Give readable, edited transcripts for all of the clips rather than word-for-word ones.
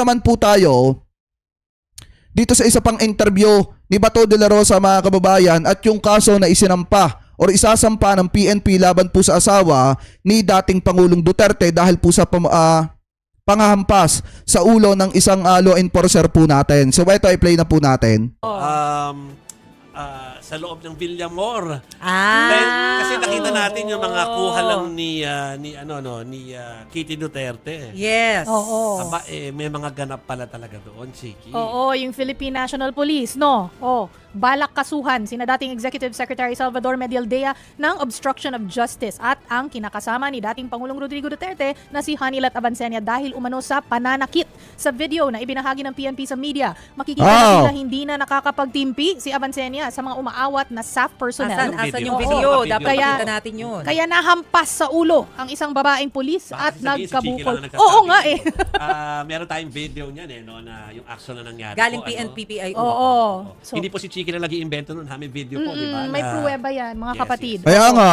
naman po tayo dito sa isa pang interview ni Bato de la Rosa mga kababayan at yung kaso na isinampa or isasampa ng PNP laban po sa asawa ni dating Pangulong Duterte dahil po sa pangahampas sa ulo ng isang law enforcer po natin. So ito i-play na po natin. Sa loob ng Villamor. Ah, Kasi nakita natin yung mga kuha lang ni Kitty Duterte. yes. Oo. Aba, may mga ganap pala talaga doon, Chiki. Oo, yung Philippine National Police, no? Oh, balak kasuhan sina dating Executive Secretary Salvador Medialdea ng obstruction of justice at ang kinakasama ni dating Pangulong Rodrigo Duterte na si Hanilat Avancenia dahil umano sa pananakit. Sa video na ibinahagi ng PNP sa media, makikita natin na hindi na nakakapagtimpi si Avancenia sa mga umaawat na SAF personnel. Asan yung Oo. video? Dapat Kaya- makita natin yun. Kaya nahampas sa ulo ang isang babaeng pulis Baka at sabihin si Chiki nagkabukol. lang nagsasabi. Oo nga eh. Meron tayong video niyan no, na yung action na nangyari Galing po, PNPPIO. Oo. So, Hindi po si Chiki na nag-iimbento nun, may video po, di ba? may pruweba yan, mga Yes, kapatid. Kaya nga,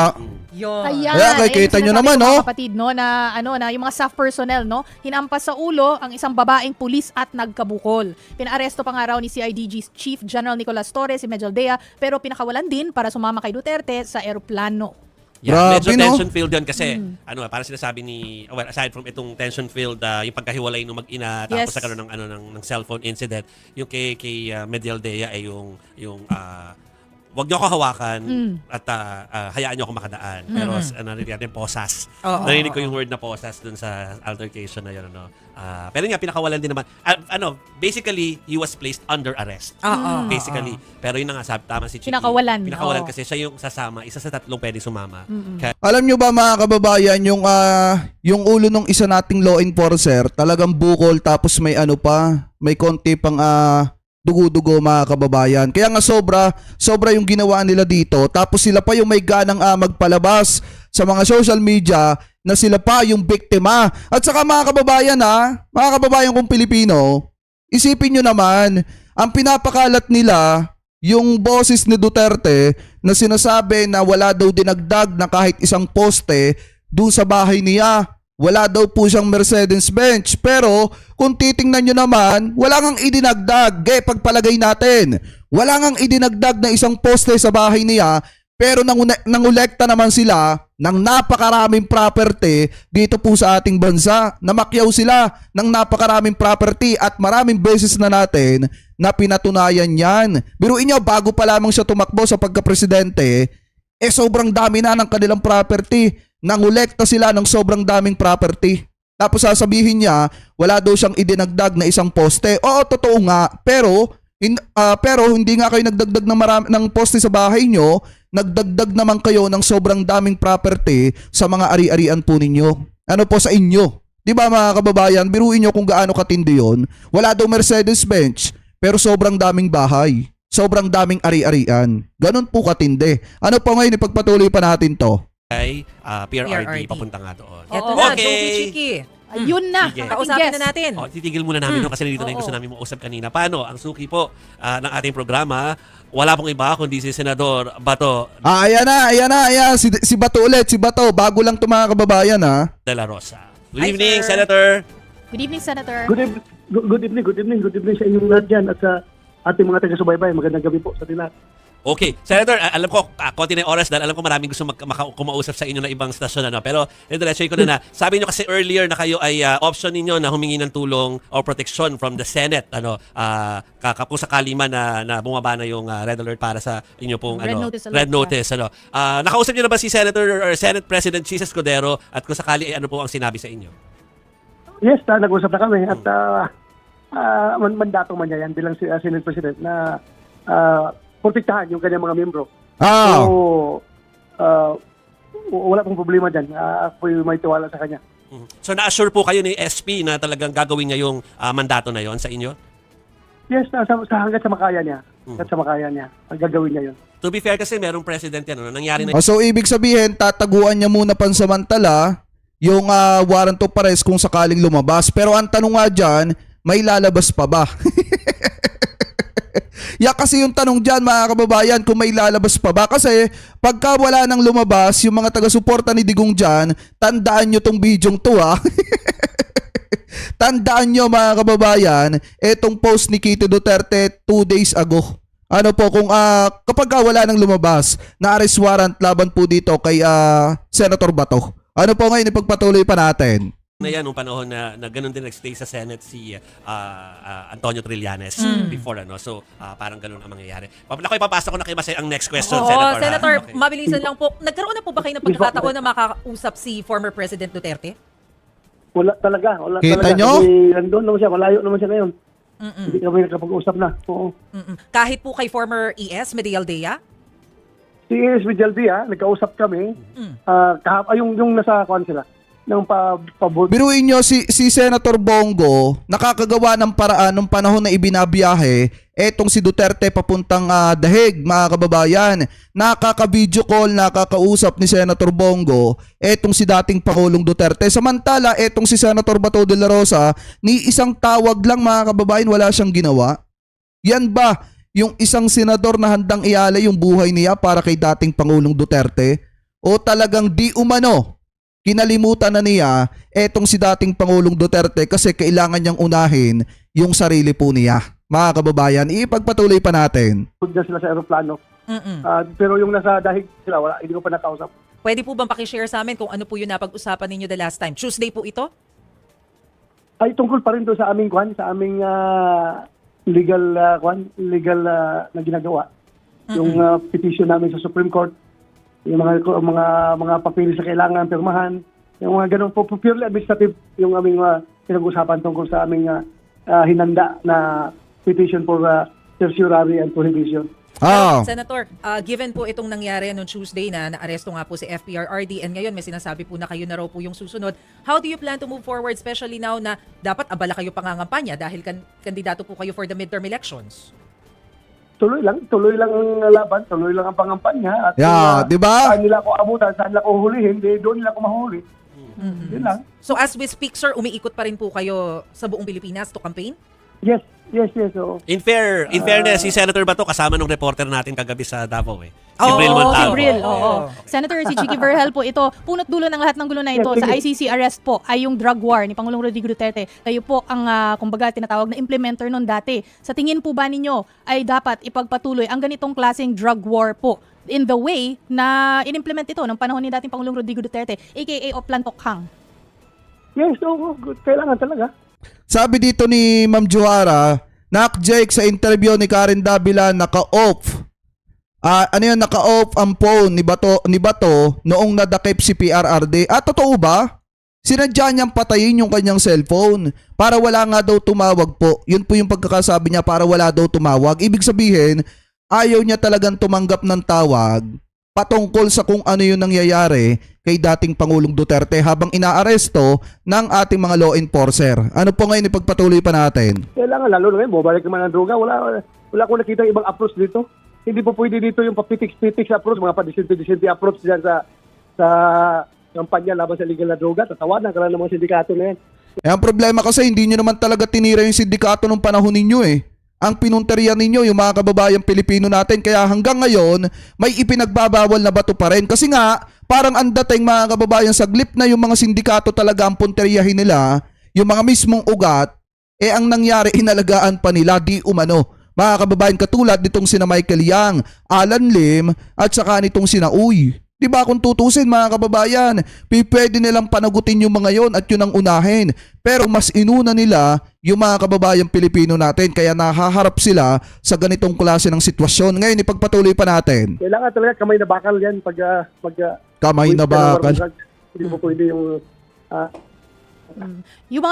Yun. Ayan, Kaya kita nyo ayun yung naman, sinasabi ko, no? mga kapatid, no, na yung mga SAF personnel, no, hinampas sa ulo ang isang babaeng pulis at nagkabukol. Pinaaresto pa nga raw ni CIDG Chief General Nicolas Torres si Medialdea, pero pinakawalan din para sumama kay Duterte sa eroplano. Yeah, Grabe, medyo no? tension filled yan kasi parang sinasabi ni aside from itong tension filled yung pagkahiwalay ng mag-ina tapos Yes. nagkaroon ng cellphone incident, yung kay Medialdea ay yung wag niyo ako hawakan at hayaan niyo ako makadaan. Pero narinig natin posas. Oo, Narinig ko yung word na posas dun sa altercation na yun. Pero nga, pinakawalan din naman. Basically, he was placed under arrest. Oo. Basically. Pero yun na nga, sabi, tama si Chiki. Pinakawalan. Pinakawalan Oo. kasi siya yung sasama. Isa sa tatlong pwede sumama. Kaya, alam nyo ba mga kababayan, yung ulo ng isa nating law enforcer, talagang bukol tapos may may konti pang dugo-dugo mga kababayan. Kaya nga sobra yung ginawa nila dito. Tapos sila pa yung may ganang magpalabas sa mga social media na sila pa yung biktima. At saka mga kababayan mga kababayan kong Pilipino, isipin nyo naman, ang pinapakalat nila, yung boses ni Duterte na sinasabi na wala daw dinagdag na kahit isang poste doon sa bahay niya. Wala daw po siyang Mercedes-Benz. Pero kung titingnan nyo naman, wala ngang idinagdag. Pagpalagay natin, wala ngang idinagdag na isang poste sa bahay niya. Pero nangolekta naman sila ng napakaraming property dito po sa ating bansa. Namakyaw sila ng napakaraming property at maraming beses na natin na pinatunayan yan. Biruin nyo, bago pa lamang siya tumakbo sa pagka-presidente, sobrang dami na ng kanilang property. Nangolekta sila ng sobrang daming property. Tapos sasabihin niya, wala daw siyang idinagdag na isang poste. Oo, totoo nga. Pero hindi nga kayo nagdagdag ng poste sa bahay nyo. Nagdagdag naman kayo ng sobrang daming property sa mga ari-arian po ninyo. Ano po sa inyo? Di ba mga kababayan, biruin nyo kung gaano katindi yun. Wala daw Mercedes-Benz, pero sobrang daming bahay. Sobrang daming ari-arian. Ganon po katindi. Ano po ngayon, ipagpatuloy pa natin to. ay PRRD, PRRD. papunta nga doon. Eto Oo. na, Okay. Joey Chiki. Ayun na. Sige. Kausapin na natin. Titigil muna namin kasi dito na yung Oo. gusto namin mausap kanina. Paano? Ang suki po ng ating programa, wala pong iba kundi si Senador Bato Ayan. Si Bato ulit, si Bato. Bago lang ito mga kababayan de la Rosa. Good Hi, evening, sir. Senator. Good evening, Senator. Good evening sa inyong lahat dyan at sa ating mga taga-subaybay. Magandang gabi po sa atin lahat. Okay. Senator, alam ko, konti na yung oras dahil alam ko maraming gusto kumausap sa inyo na ibang stasyon. Pero diretso ko na. Sabi nyo kasi earlier na kayo ay option ninyo na humingi ng tulong o protection from the Senate. Kung sakali man na bumaba na yung red alert para sa inyo pong Red notice alert, red notice. Nakausap nyo na ba si Senator or Senate President Jesus Escudero at kung sakali ay ano po ang sinabi sa inyo? Yes, nag-usap na kami at mandato man niya yan bilang Senate President na protektahan yung kanyang mga membro. So, wala pong problema dyan. Ako'y may tiwala sa kanya. So na-assure po kayo ni SP na talagang gagawin niya yung mandato na yon sa inyo? Yes, hanggat sa makaya niya. Hanggat sa makaya niya. Ang gagawin niya yun. To be fair kasi merong president yan. Nangyari na So ibig sabihin, tataguan niya muna pansamantala yung warrant of arrest kung sakaling lumabas. Pero ang tanong nga dyan, may lalabas pa ba? Kasi yung tanong dyan mga kababayan, kung may lalabas pa ba? Kasi pagka wala nang lumabas, yung mga taga-suporta ni Digong dyan, tandaan nyo tong bidyong to Tandaan nyo mga kababayan, etong post ni Kitty Duterte 2 days ago. Ano po, kung kapag wala nang lumabas na arrest warrant laban po dito kay Senator Bato. Ano po ngayon, ipagpatuloy pa natin. Na yan, nung panahon na ganun din nagstay sa Senate si Antonio Trillanes before, ano. So, parang ganun ang mangyayari. Ako ipapasa ko na kay Masay ang next question, Oo, Senator. ha? Senator, Okay. mabilisan lang po. Nagkaroon na po ba kayo ng pagkakataon na makakausap si former President Duterte? Wala talaga. Wala Kita talaga. nyo? Kasi nandun naman siya. Malayo naman siya ngayon. Hindi kami nakapag-usap na. Oo. Kahit po kay former ES, Medialdea? Si ES Villalbia, nagkausap kami. Yung nasa kwan sila. Nang pabot. Biruin nyo, si Senator Bongo, nakakagawa ng paraan nung panahon na ibinabiyahe, etong si Duterte papuntang Daheg, mga kababayan. Nakaka-video call, nakakausap ni Senator Bongo, etong si dating Pangulong Duterte. Samantala, etong si Senator Bato de la Rosa, ni isang tawag lang, mga kababayan, wala siyang ginawa. Yan ba yung isang senador na handang ialay yung buhay niya para kay dating Pangulong Duterte? O talagang di umano kinalimutan na niya etong si dating Pangulong Duterte kasi kailangan niyang unahin yung sarili po niya. Mga kababayan, ipagpatuloy pa natin. na sila sa aeroplano. Pero yung nasa Dahig sila, wala, hindi ko pa nakausap. Pwede po bang pakishare sa amin kung ano po yung napag-usapan ninyo the last time? Tuesday po ito? Ay, tungkol pa rin doon sa aming kwan, sa aming legal na ginagawa. Yung petition namin sa Supreme Court, yung mga papilis na kailangan pirmahan, yung mga ganun po, purely administrative yung aming pinag-usapan tungkol sa aming hinanda na petition for certiorari and prohibition. Senator, given po itong nangyari noong Tuesday na naaresto nga po si FPRRD and ngayon may sinasabi po na kayo na raw po yung susunod, how do you plan to move forward especially now na dapat abala kayo pangangampanya dahil kandidato po kayo for the midterm elections? Tuloy lang ang laban, tuloy lang ang pangampanya. At di ba? saan nila ako abutan, saan nila ako hulihin, doon nila ako mahuli. Yun lang. So as we speak, sir, umiikot pa rin po kayo sa buong Pilipinas to campaign? Yes. So, In fairness, si Senator Bato kasama nung reporter natin kagabi sa Davao eh. Si Oo, Bril si Montalvo. Bril, Oo. Senator si Chiqui Vergel po ito, punot dulo ng lahat ng gulo na ito Yes, sa sige. ICC arrest po ay yung drug war ni Pangulong Rodrigo Duterte. Kayo po ang kumbaga tinatawag na implementer nun dati. Sa tingin po ba ninyo ay dapat ipagpatuloy ang ganitong klaseng drug war po in the way na inimplement ito ng panahon ni dating Pangulong Rodrigo Duterte aka Oplan Tokhang? yes, so, kailangan talaga. Sabi dito ni Ma'am Joara, Nak Jake sa interview ni Karen Davila, naka-off. Naka-off ang phone ni Bato noong nadakip si PRRD. Totoo ba? Sinadya niyang patayin yung kanyang cellphone para wala nga daw tumawag po. Yun po yung pagkakasabi niya, para wala daw tumawag. Ibig sabihin, ayaw niya talagang tumanggap ng tawag patungkol sa kung ano yung nangyayari kay dating Pangulong Duterte habang inaaresto ng ating mga law enforcer. Ano po ngayon ipagpatuloy pa natin? Kailangan, lalo na ngayon, bumalik naman ang droga. Wala akong nakita ibang approach dito. Hindi po pwede dito yung papitiks-pitiks approach, mga padisente approach dyan sa kampanya laban sa legal na droga. Tatawanan ka lang ng mga sindikato na yan. Ang problema kasi hindi nyo naman talaga tinira yung sindikato nung panahon ninyo eh. Ang pinunterian ninyo yung mga kababayang Pilipino natin, kaya hanggang ngayon may ipinagbabawal na bato pa rin. Kasi nga, parang ang dating mga kababayan, saglip na yung mga sindikato talaga ang punteriyahin nila, yung mga mismong ugat, ang nangyari inalagaan pa nila di umano. Mga kababayan, katulad nitong sina Michael Yang, Alan Lim, at saka nitong sina Uy. Diba kung tutusin mga kababayan, pwede nilang panagutin yung mga yon at yun ang unahin. Pero mas inuna nila yung mga kababayang Pilipino natin, kaya nahaharap sila sa ganitong klase ng sitwasyon. Ngayon, ipagpatuloy pa natin. Kailangan talaga kamay na bakal yan pag Kamay na bakal. Hindi mo pwede yung Yung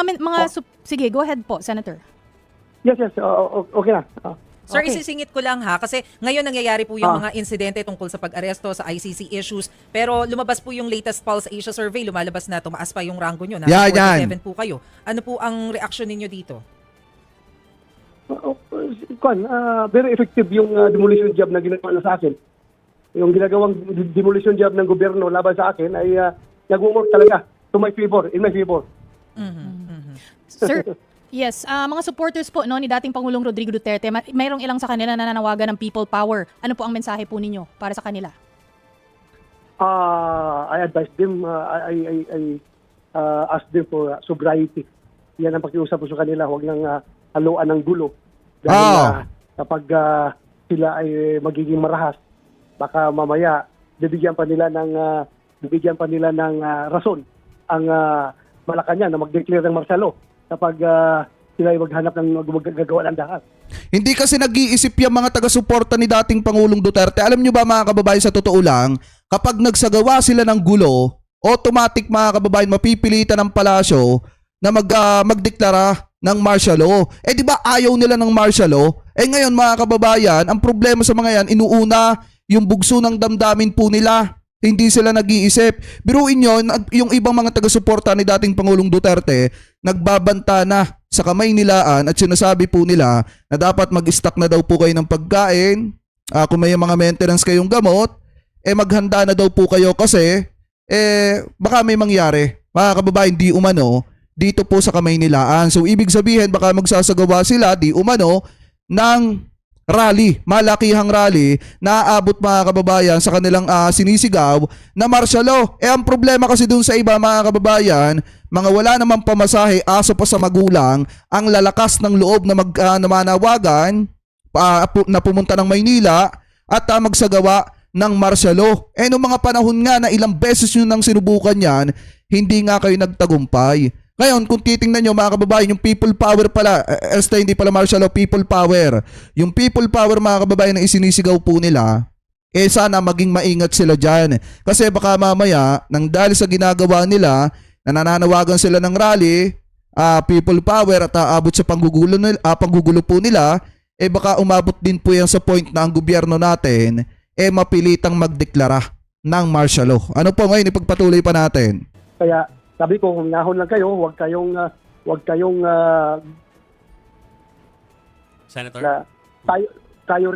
sige, go ahead po, Senator. yes, okay na. Sir, Okay. isisingit ko lang ha, kasi ngayon nangyayari po yung mga insidente tungkol sa pag-aresto sa ICC issues, pero lumabas po yung latest Pulse Asia survey, lumalabas na tumaas pa yung rango nyo, nasa 47 po kayo. Ano po ang reaksyon ninyo dito? Very effective yung demolition job na ginagawa na sa akin. Yung ginagawang demolition job ng gobyerno laban sa akin ay nag-work talaga in my favor. Sir, yes, mga supporters po no ni dating Pangulong Rodrigo Duterte, mayroong ilang sa kanila na nananawagan ng people power. Ano po ang mensahe po ninyo para sa kanila? I advise them, I ask them for sobriety. yan ang pakiusap ko sa kanila, huwag nang haluan ng gulo. Dahil kapag sila ay magiging marahas, baka mamaya bibigyan pa nila ng rason ang Malacanang na mag-declare ng martial law kapag sila ay maghanap ng gagawa ng dahas. Hindi kasi nag-iisip yung mga taga-suporta ni dating Pangulong Duterte. Alam nyo ba mga kababayan, sa totoo lang, kapag nagsagawa sila ng gulo, automatic mga kababayan, mapipilitan ng palasyo na magdeklara ng martial law. Eh di ba ayaw nila ng martial law? Eh ngayon mga kababayan, ang problema sa mga yan, inuuna yung bugso ng damdamin po nila. Hindi sila nag-iisip. Biruin nyo, yung ibang mga taga-suporta ni dating Pangulong Duterte, nagbabanta na sa kamay nilaan at sinasabi po nila na dapat mag-stock na daw po kayo ng pagkain. Kung may mga maintenance kayong gamot, maghanda na daw po kayo kasi baka may mangyari. Mga kababayan, di umano, dito po sa kamay nilaan. So ibig sabihin, baka magsasagawa sila, di umano, ng rally, malakihang rally na aabot mga kababayan sa kanilang sinisigaw na martial law. Ang problema kasi dun sa iba mga kababayan, mga wala namang pamasahe, aso pa sa magulang, ang lalakas ng loob na manawagan na pumunta ng Maynila at magsagawa ng martial law. Noong mga panahon nga na ilang beses nyo nang sinubukan yan, hindi nga kayo nagtagumpay. Ngayon, kung titingnan nyo mga kababayan, yung people power pala, hindi pala martial law, people power. Yung people power mga kababayan na isinisigaw po nila, sana maging maingat sila dyan. Kasi baka mamaya, nang dahil sa ginagawa nila, na nananawagan sila ng rally, people power at aabot sa panggugulo po nila, baka umabot din po yan sa point na ang gobyerno natin, mapilitang magdeklara ng martial law. Ano po ngayon, ipagpatuloy pa natin. Kaya sabi ko, humahon lang kayo, huwag kayong Senator? tayo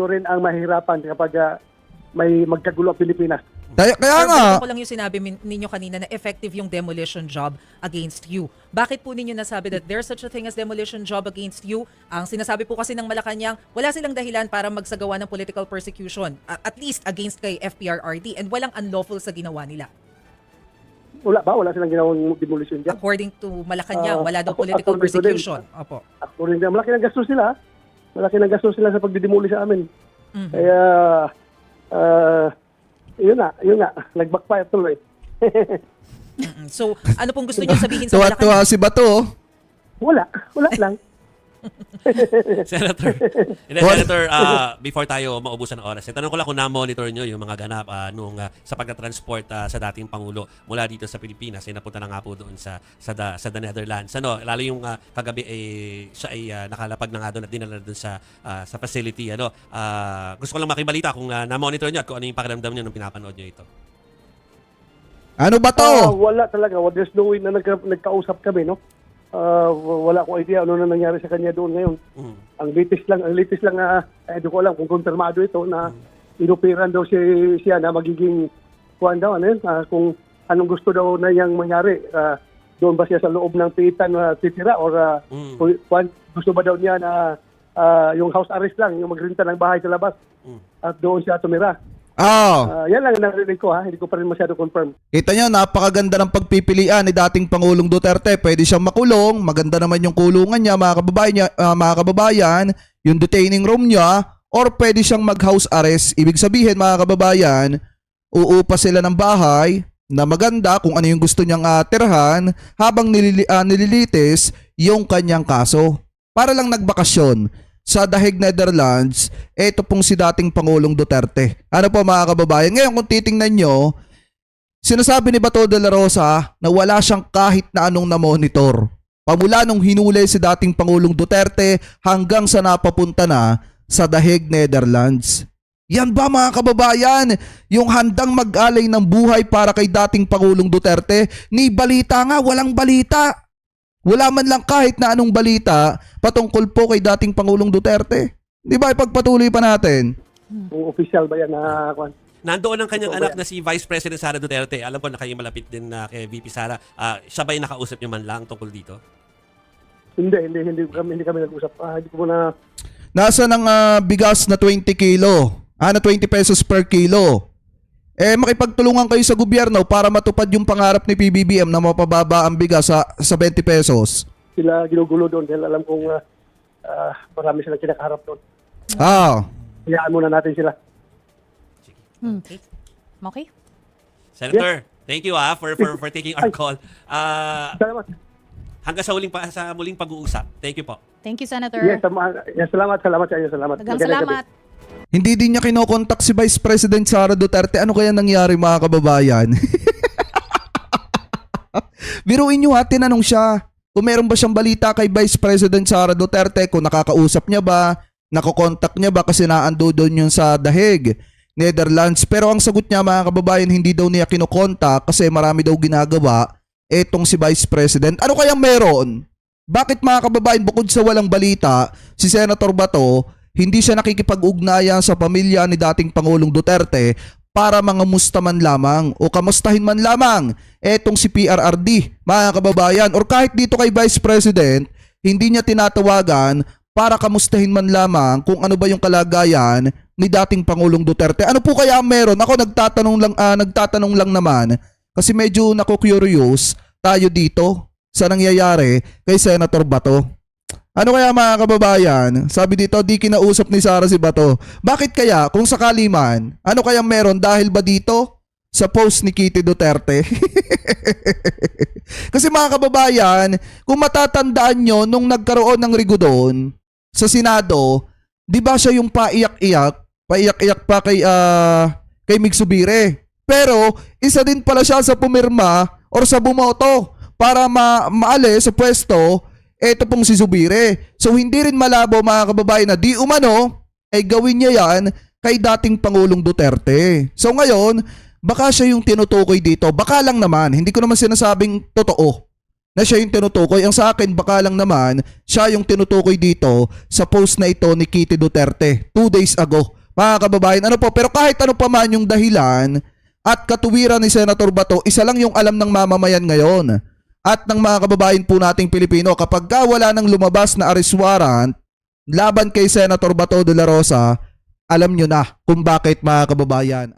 rin ang mahirapan kapag may magkagulo ang Pilipinas. Kaya nga, Ko lang yung sinabi ninyo kanina na effective yung demolition job against you. Bakit po ninyo nasabi that there's such a thing as demolition job against you? Ang sinasabi po kasi ng Malacanang, wala silang dahilan para magsagawa ng political persecution, at least against kay FPRRD, and walang unlawful sa ginawa nila. Wala silang ginawang demolition dyan. According to Malacanang, wala daw according political to them, persecution. Opo. According to them, malaki ng gastos sila. Malaki ng gastos sila sa pagdidemoli sa amin. Mhm. Kaya, yun nga, nag-backfire tuloy. Mm-mm. So, ano pong gusto niyo sabihin sa Malacanang? tuwa si Bato. Wala lang. Senator, Senator, before tayo maubusan ng oras, tanong ko lang kung na-monitor nyo yung mga ganap sa pagka-transport sa dating Pangulo mula dito sa Pilipinas, napunta na nga po doon sa the Netherlands. Lalo yung kagabi siya ay nakalapag na nga doon at dinala doon sa facility. Gusto ko lang makibalita kung na-monitor nyo at kung ano yung pakiramdam nyo nung pinapanood nyo ito. Ano ba to? Wala talaga. There's no way na nagkausap kami, no? Wala akong idea ano na nangyari sa kanya doon ngayon. Ang latest lang hindi ko alam kung konfirmado ito na inupiran daw siya na magiging kung anong gusto daw na niyang mangyari. Doon ba siya sa loob ng pitan na titira or gusto ba daw niya na yung house arrest lang, yung magrenta ng bahay sa labas at doon siya tumira. Yan lang ang narinig ko, hindi ko pa rin masyado confirm. Kita nyo, napakaganda ng pagpipilian ni dating Pangulong Duterte. Pwede siyang makulong, maganda naman yung kulungan niya, mga kababayan, yung detaining room niya, or pwede siyang mag-house arrest. Ibig sabihin mga kababayan, uupa sila ng bahay na maganda kung ano yung gusto niyang tirhan habang nililitis yung kanyang kaso. Para lang nagbakasyon sa The Hague, Netherlands, ito pong si dating Pangulong Duterte. Ano po mga kababayan? Ngayon kung titingnan nyo, sinasabi ni Bato de la Rosa na wala siyang kahit na anong na-monitor. Pamula nung hinuli si dating Pangulong Duterte hanggang sa napapunta na sa The Hague, Netherlands. Yan ba mga kababayan? Yung handang mag-alay ng buhay para kay dating Pangulong Duterte, ni balita nga, walang balita. Wala man lang kahit na anong balita patungkol po kay dating Pangulong Duterte. Di ba ipagpatuloy pa natin? Kung official ba yan na Nandoon ang kanyang anak na si Vice President Sara Duterte. Alam ko na kayo malapit din kay VP Sara. Siya ba'y nakausap niyo man lang tungkol dito? Hindi kami nag-usap. Hindi ko na. Nasa ng bigas na 20 kilo. Na 20 pesos per kilo. makipagtulungan kayo sa gobyerno para matupad yung pangarap ni PBBM na mapababa ang bigas sa 20 pesos. Sila ginugulo doon dahil alam kong marami silang kinakaharap doon. Hayaan muna natin sila. Okay. Senator, thank you for taking our call. Salamat. Hanggang sa muling pag-uusap. Thank you po. Thank you, Senator. Yes, salamat sa inyo. Salamat. Daghang salamat. Hindi din niya kinokontak si Vice President Sara Duterte. Ano kaya nangyari mga kababayan? Biruin nyo ha, tinanong siya kung meron ba siyang balita kay Vice President Sara Duterte, kung nakakausap niya ba, nakokontak niya ba kasi naando doon yun sa The Hague, Netherlands. Pero ang sagot niya mga kababayan, hindi daw niya kinokontak kasi marami daw ginagawa etong si Vice President. Ano kayang meron? Bakit mga kababayan, bukod sa walang balita, si Senator Bato, hindi siya nakikipag-ugnayan sa pamilya ni dating Pangulong Duterte para mangamusta man lamang o kamustahin man lamang etong si PRRD, mga kababayan. Or kahit dito kay Vice President, hindi niya tinatawagan para kamustahin man lamang kung ano ba yung kalagayan ni dating Pangulong Duterte. Ano po kaya ang meron? Ako nagtatanong lang naman kasi medyo nako-curious tayo dito sa nangyayari kay Senator Bato. Ano kaya mga kababayan? Sabi dito, di kinausap ni Sara si Bato. Bakit kaya? Kung sakali man, ano kaya meron dahil ba dito sa post ni Kitty Duterte? Kasi mga kababayan, kung matatandaan nyo, nung nagkaroon ng rigodon sa Senado, di ba siya yung paiyak-iyak pa kay Mig Subire. Pero isa din pala siya sa pumirma or sa bumoto para maalis sa pwesto eto pong si Subire. So hindi rin malabo mga kababayan na di umano ay gawin niya yan kay dating Pangulong Duterte. So ngayon, baka siya yung tinutukoy dito. Baka lang naman, hindi ko naman sinasabing totoo na siya yung tinutukoy. Ang sa akin, baka lang naman siya yung tinutukoy dito sa post na ito ni Kitty Duterte 2 days ago. Mga kababayan, ano po, pero kahit ano pa man yung dahilan at katuwiran ni Senator Bato, isa lang yung alam ng mamamayan ngayon at ng mga kababayan po nating Pilipino, kapag wala nang lumabas na arrest warrant laban kay Senator Bato de la Rosa, alam nyo na kung bakit mga kababayan.